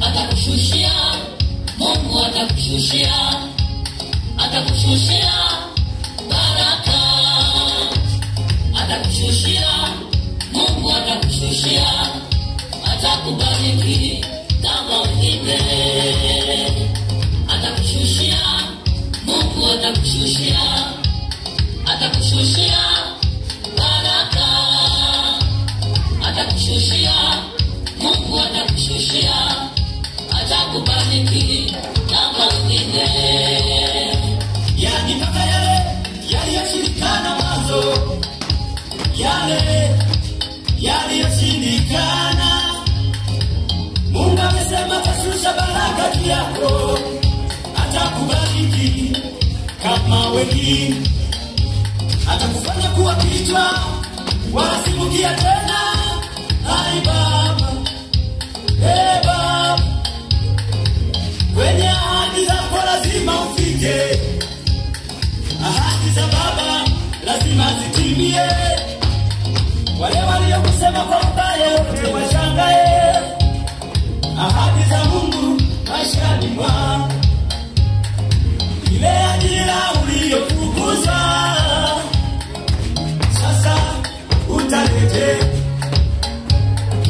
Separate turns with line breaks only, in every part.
Atakushushia, Mungu atakushushia, atakushushia baraka. Atakushushia, Mungu atakushushia, atakubariki kama wengine. Atakushushia, Mungu atakushushia, atakushushia baraka. Atakushushia, Mungu atakushushia, atakubariki kama wengine.
Yani mpaka yale yaliyoshindikana mwanzo, yale yaliyoshindikana, Mungu amesema atashusha baraka juu yako, atakubariki kama wengine, atakufanya kuwa kichwa wasimukia tena. Hai Baba, hey Baba, kwenye ahadi zako lazima ufike. Ahadi za Baba lazima zitimie. Wale waliokusema kwa ubaya wote washangae. Ahadi za Mungu maishani mwako. Ile ajira uliyofukuza sasa utarejea.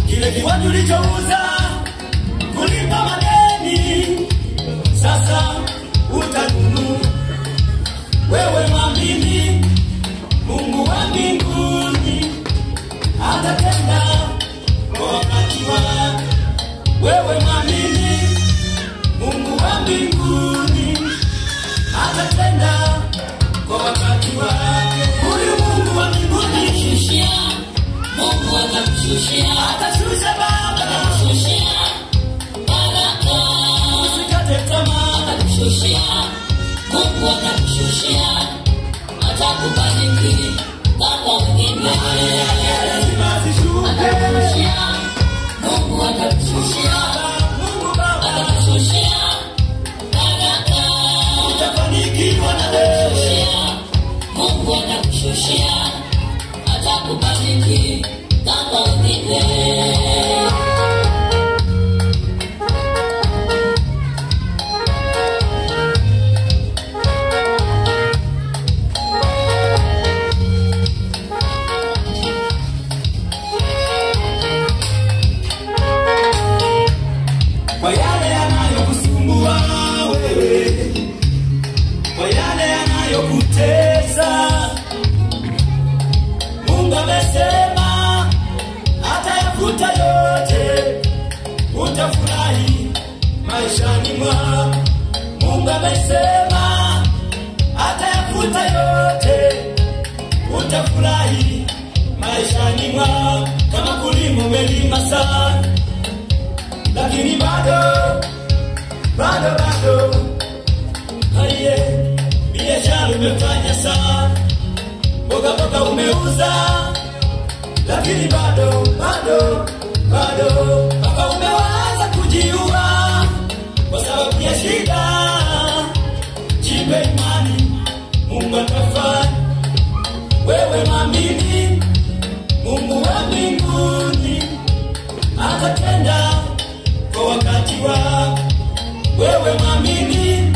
Kile kiwanja ulichouza kulipa madeni sasa utanunua. Wewe mwamini, Mungu wa mbinguni atatenda kwa wakati wake. Wewe mwamini, Mungu wa mbinguni atatenda kwa wakati wake. Huyu Mungu wa mbinguni
atakushushia, Mungu atakushushia,
atashusha Baba,
atakushushia baraka.
usikate tamaa.
Atakushushia, Mungu atakushushia, atakubariki kama wengine.
Lazima zishuke.
Atakushushia, Mungu atakushushia,
Mungu Baba,
atakushushia baraka.
utafanikiwa na wewe.
Mungu atakushushia, atakubariki kama wengine.
Kwa yale yanayokusumbua wewe, kwa yale yanayokutesa, Mungu amesema atayafuta yote, utafurahi maishani mwako. Mungu amesema atayafuta yote, utafurahi maishani mwako. Kama kulima umelima sana, lakini bado haiye, biashara umefanya sana, mboga umeuza, lakini bado mpaka umewaza kujiua kwa sababu ya shida. Jipe imani, Mungu atafanya. Wewe mwamini, Mungu wa mbinguni atatenda kwa wakati wako. Wewe mwamini,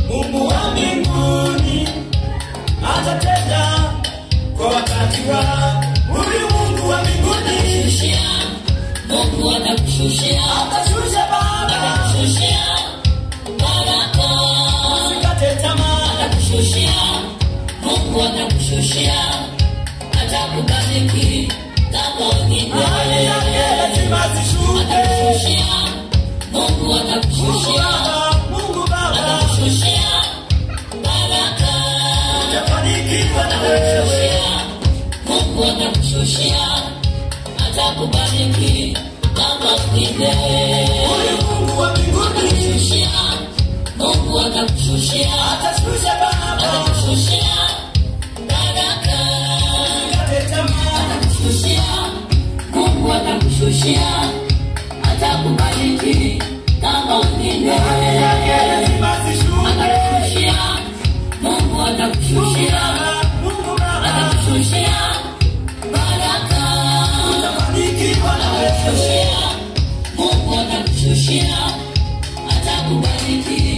Mungu wa mbinguni atatenda kwa wakati wako. Huyu Mungu wa mbinguni
Atakushushia, Mungu atakushushia,
atashusha Baba,
atakushushia baraka.
usikate tamaa.
Atakushushia, Mungu atakushushia, atakubariki kama wengine.
Ahadi yake lazima zishuke.
Atakushushia, Mungu atakushushia,
Mungu Baba,
atakushushia baraka.
utafanikiwa na wewe.
Mungu atakushushia, atakubariki kama wengine.
Huyu Mungu wa mbinguni
Atakushushia, Mungu atakushushia,
atashusha Baba,
atakushushia baraka.
usikate tamaa.
Atakushushia, Mungu atakushushia, atakubariki kama wengine.
Ahadi yake lazima zishuke.
Atakushushia, Mungu atakushushia, atakushushia, atakubariki.